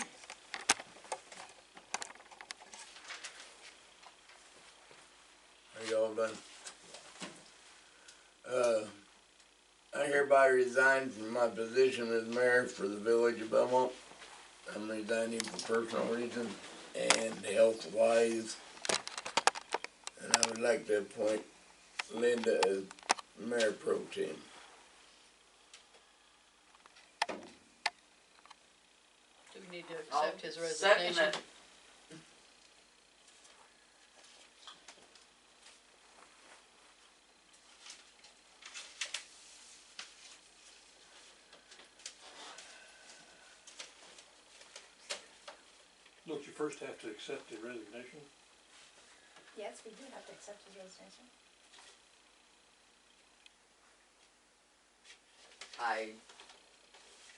Are y'all done? I hereby resign from my position as mayor for the village of Bellmont. I'm resigning for personal reasons and health-wise. And I would like to appoint Linda as mayor pro tem. Do we need to I'll accept his second resignation? it. Don't you first have to accept the resignation? Yes, we do have to accept his resignation. I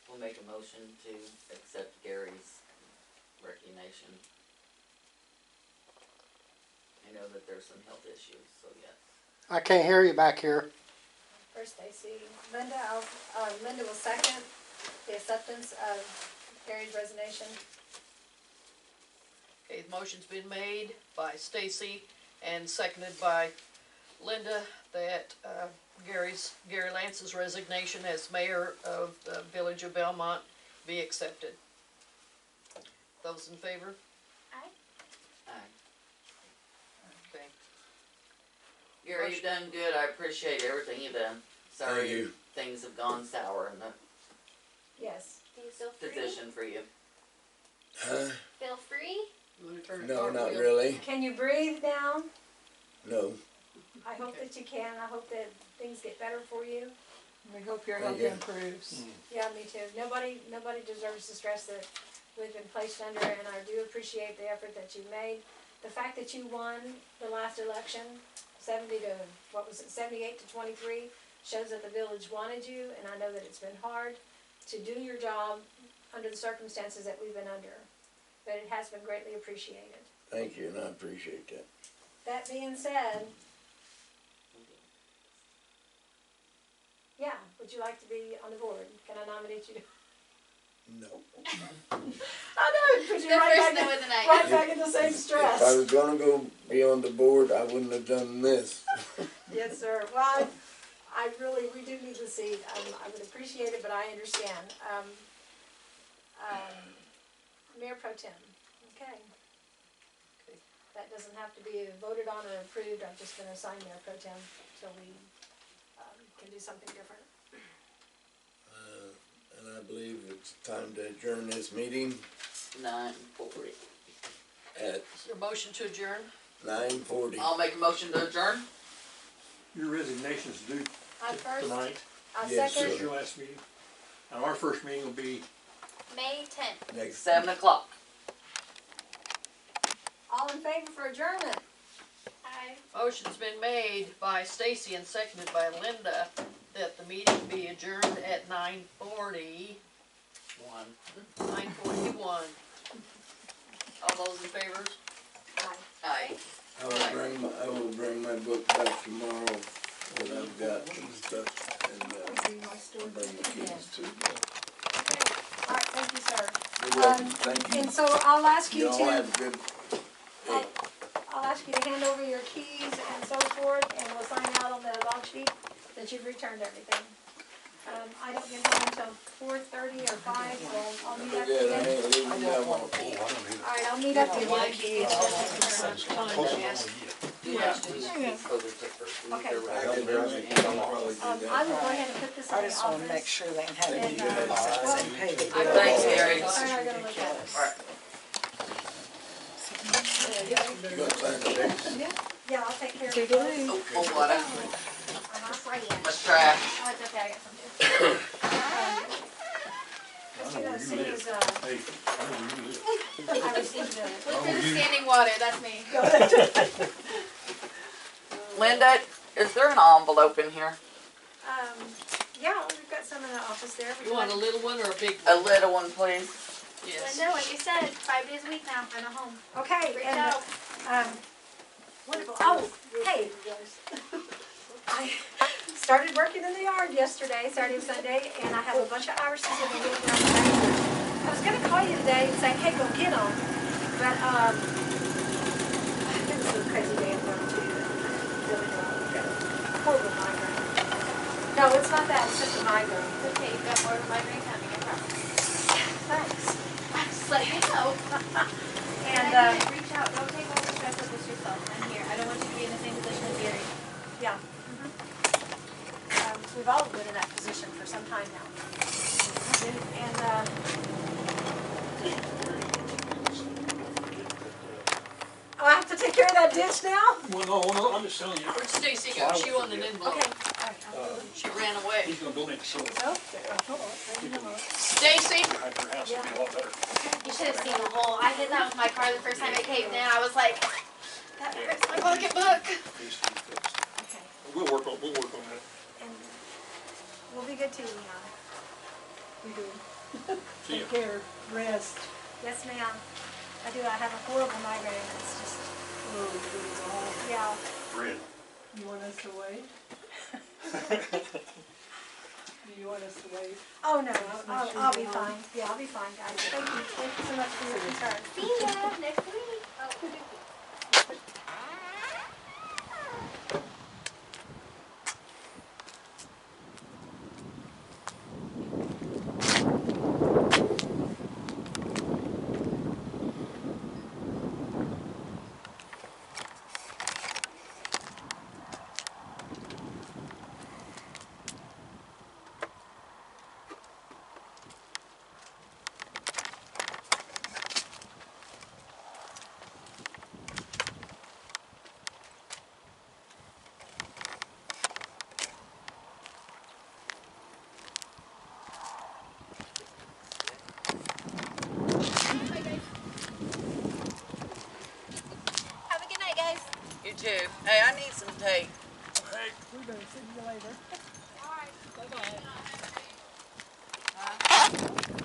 will make a motion to accept Gary's resignation. I know that there's some health issues, so yes. I can't hear you back here. First, Stacy, Linda will second the acceptance of Gary's resignation. Okay, the motion's been made by Stacy and seconded by Linda that Gary Lance's resignation as mayor of the village of Bellmont be accepted. Those in favor? Aye. Aye. Okay. Gary, you've done good, I appreciate everything you've done. Thank Sorry you. things have gone sour in the Yes. Do you feel free? position for you. Huh? Feel free? You wanna turn it No, not cartwheel? really. Can you breathe now? No. I hope that you can. I hope that things get better for you. We hope your Thank health you. improves. Yeah, me too. Nobody deserves the stress that we've been placed under, and I do appreciate the effort that you made. The fact that you won the last election, 78 to 23, shows that the village wanted you, and I know that it's been hard to do your job under the circumstances that we've been under. But it has been greatly appreciated. Thank you, and I appreciate that. That being said, yeah, would you like to be on the board? Can I nominate you? No. I know, it puts you The right first back, no of the night. right back in the same If I stress. was gonna go be on the board, I wouldn't have done this. Yes, sir. Well, I really, we do need the seat. I would appreciate it, but I understand. Mayor Pro Tem, okay. That doesn't have to be voted on or approved. I'm just gonna assign Mayor Pro Tem till we, can do something different. And I believe it's time to adjourn this meeting 9:40. at Your motion to adjourn? 9:40. I'll make a motion to adjourn. Your resignation's due I first, tonight. I Yes, second. This is your last meeting. And our first meeting will be, May 10th. Next 7 o'clock. All in favor for adjournment? Aye. Motion's been made by Stacy and seconded by Linda that the meeting be adjourned at 9:40. 9:41. All those in favor? Aye. Aye. I will bring my book back tomorrow, what I've got and stuff, and, I'll bring the keys too. All right, thank you, sir. You're welcome, thank you. And so I'll ask you Y'all to, have a good day. I'll ask you to hand over your keys and so forth, and we'll sign out on the log sheet that you've returned everything. I don't get home until 4:30 or 5, so I'll meet up Yeah, I again. ain't leaving that one. oh, I don't need All right, I'll meet up with My you. keys. You have to use these photos at first. We need Okay. to I write can it. probably do I that. will go ahead and put this in I the just wanna make office. sure they have And, it well, and pay the I bill. Thanks, Gary. All right, I gotta look at it. Alright. You got time to fix? Yeah, I'll take care of it. Toodaloo. Oh, oh, what? I'm not ready yet. Much trash. Oh, it's okay, I got some too. Just, you know, as soon as, Hey, I know where you live. I received the, Look for the standing water, that's me. Linda, is there an envelope in here? yeah, we've got some in the office there. You want a little one or a big A one? little one, please. Yes. Linda, like you said, 5 days a week now, I'm at home. Okay, Reach and, out. wonderful. Oh, hey, I started working in the yard yesterday, Saturday and Sunday, and I have a bunch of irises in the little brown bag. I was gonna call you today and say, hey, go get them, but, it was a crazy day at work too. Really horrible migraine. No, it's not that, it's just a migraine. Okay, you've got more of a migraine coming, I promise. Thanks. Just let you know. And, Reach out, don't take all the stress of this yourself, I'm here, I don't want you to be in the same position as Gary. yeah. We've all been in that position for some time now. And, oh, I have to take care of that ditch now? Well, no, I'm just telling you. Where'd Stacy go? She wanted an envelope. Okay. All right, I'll do it. She ran away. He's gonna donate the soda. Oh, hold on, maybe not. Stacy? Behind her house, it'll be a lot better. You should have seen the hole, I hit that with my car the first time I caved in, I was like, that hurts my pocketbook. Needs to be fixed. Okay, We'll work on that. and we'll be good too, Leon. We do. See ya. Take care, rest. Yes, ma'am. I do, I have a horrible migraine, it's just, yeah. Red. You want us to wait? Do you want us to wait? Oh, no, I'll be fine. Yeah, I'll be fine, guys. Thank you so much for your concern. See ya next week. Oh. Have a good night, guys. You too. Hey, I need some tape. We're gonna see you later. Alright. Bye-bye.